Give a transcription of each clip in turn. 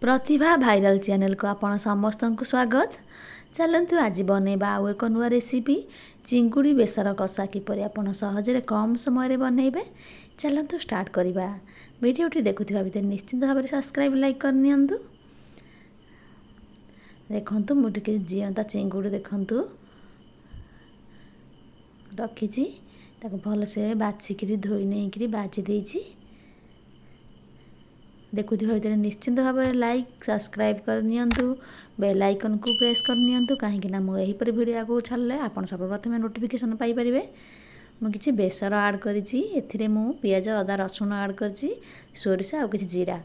प्रतिभा viral channel को आपण समस्त को स्वागत। चलतु आज बनैबा आउ एक नुआ रेसिपी चिंगुड़ी बेसर कषा किपरि आपण सहजरे कम समय बनैबे। चलतु स्टार्ट करवा। वीडियोटी देखुथिबा भितर निश्चित भाव सब्सक्राइब लाइक कर नियंतु। देखंतु मु टिके जियंता चिंगुड़ी देखंतु रखिछि ताको भल से बाछिकरी धोई नेकरी बाछि देछि। देखुथिबा भितर निश्चित भाव में लाइक सब्सक्राइब कर नियंतु, बेल आइकन को प्रेस कर नियंतु कहीं ना मुझे यहीपर वीडियो को छाड़े आपन सर्वप्रथम नोटिफिकेशन पाई परिबे। मु किछि बेसर ऐड करिछि, एथिरे मु पियाज अदा रसुण ऐड करछि, सोरिष आ किछि जीरा।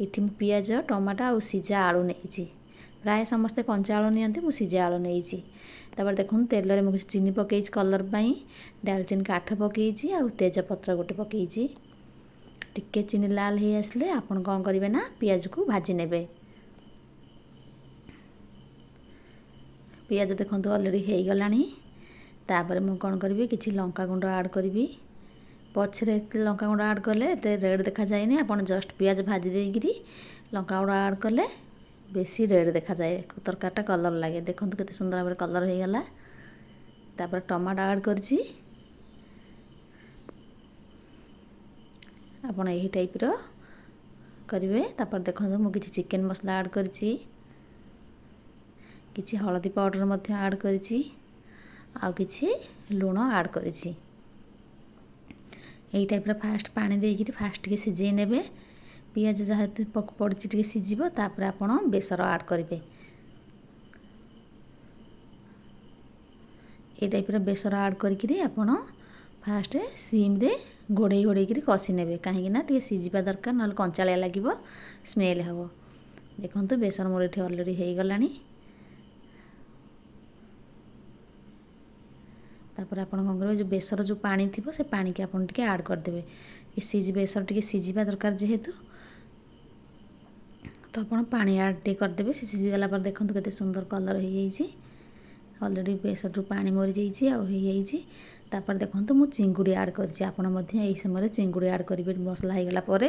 इठी मु पियाज टमाटो आ सिझा आलू नेइछि। प्राय समस्ते कंचा आलू नियंती, मु सिझा आलू नेइछि। तापर देखुन तेल रे मु किछि चीनी पकेइछि कलर पई, दालचीनी काठ पकेइछि आ तेजपत्र गोटे पकेइछि। टिके चीनी लाल हो आसले आपन कौन करेंगे ना पियाज को भाजी नेबे। पियाज देखो अलरेडी हो गलानी। तापर मु कौन करी किछि लंका गुंड ऐड करी। पछरे लंका गुंड ऐड कले रेड देखा जाए। आपन जस्ट पियाज भाजी देकरी लंका गुंड ऐड कले बेसी रेड देखा जाए, तरकारीटा कलर लगे। देखो केते सुंदर भाव कलर हो गला। तापर टमाटो ऐड करछि। आपण यही टाइप रो करेंगे। तापर देखो मु किछि चिकन मसला ऐड करछि, किछि हळदी पाउडर मध्य ऐड करछि, आ किछि लूण ऐड करछि। यही टाइप रो फास्ट पानी देकरी फास्ट के सिझे नेबे। पियाज जहाँ पड़छि टिके सिझिबो, तापर आपण बेसर ऐड करेंगे। ए टाइप रो बेसर ऐड करिकरी आपण फास्ट सीम रे घोड़े घोड़े कषि ने कहीं सिझा दरकार ना कंचालिया लगे स्मेल हम। देखो बेसन मोर ये अलरेडी हो गलानी। तापर आपन कौन करेंगे जो बेसर जो पानी थी से पानी के आपन टिके ऐड करदे। बेसर टिके सिझा दरकार जेहेतु तो आपन पानी ऐड टे करदे। सिझी गला पर देखो केते सुंदर कलर हो जाइए। अलरेडी बेसर रू पानी मरी जाइए आ हो जाइए। तापर देखो मु चिंगुड़ी ऐड करछि। आपण मध्य एही समय चिंगुड़ी ऐड करिवे मसला हो गला परे।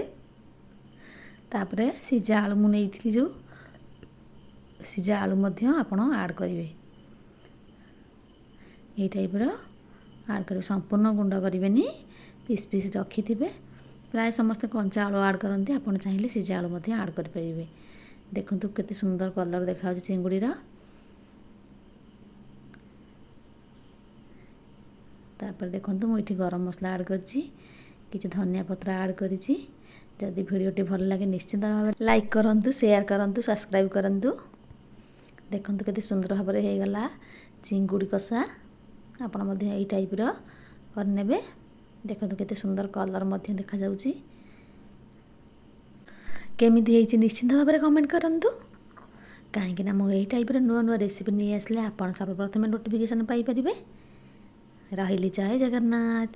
तापर सिझा आलू मु नेइथिली जो सिझा आलू मध्य आपण ऐड करिवे। एही टाइप रो ऐड करिवे, संपूर्ण गुंड करिवेनी, पीस पीस रखिथिबे। प्राय समस्त कंचा आलू ऐड करंती, आपण चाहिले सिझा आलू मध्य ऐड करि परिबे। देखंतु केते सुंदर कलर देखा चिंगुड़ी रा। तापर देखो मुझे गरम मसला ऐड करछि, किछि धनिया पत्र ऐड करिछि। जदि वीडियोटी भल लगे निश्चित भाव लाइक करंतु, शेयर करंतु, सब्सक्राइब करंतु। देखंतु केते सुंदर भाव हो गला चिंगुड़ी कषा। आपण मध्य एही टाइप रो करनेबे। देखंतु केते सुंदर कलर मध्य देखा जाउछि। केमिति हेछि निश्चित भाव कमेंट करंतु। कहीं ना मु एही टाइप रो नुआ नुआ रेसिपी नहीं आसले आपन सर्वप्रथम नोटिफिकेशन पाई परिबे। रहिली जय जगन्नाथ।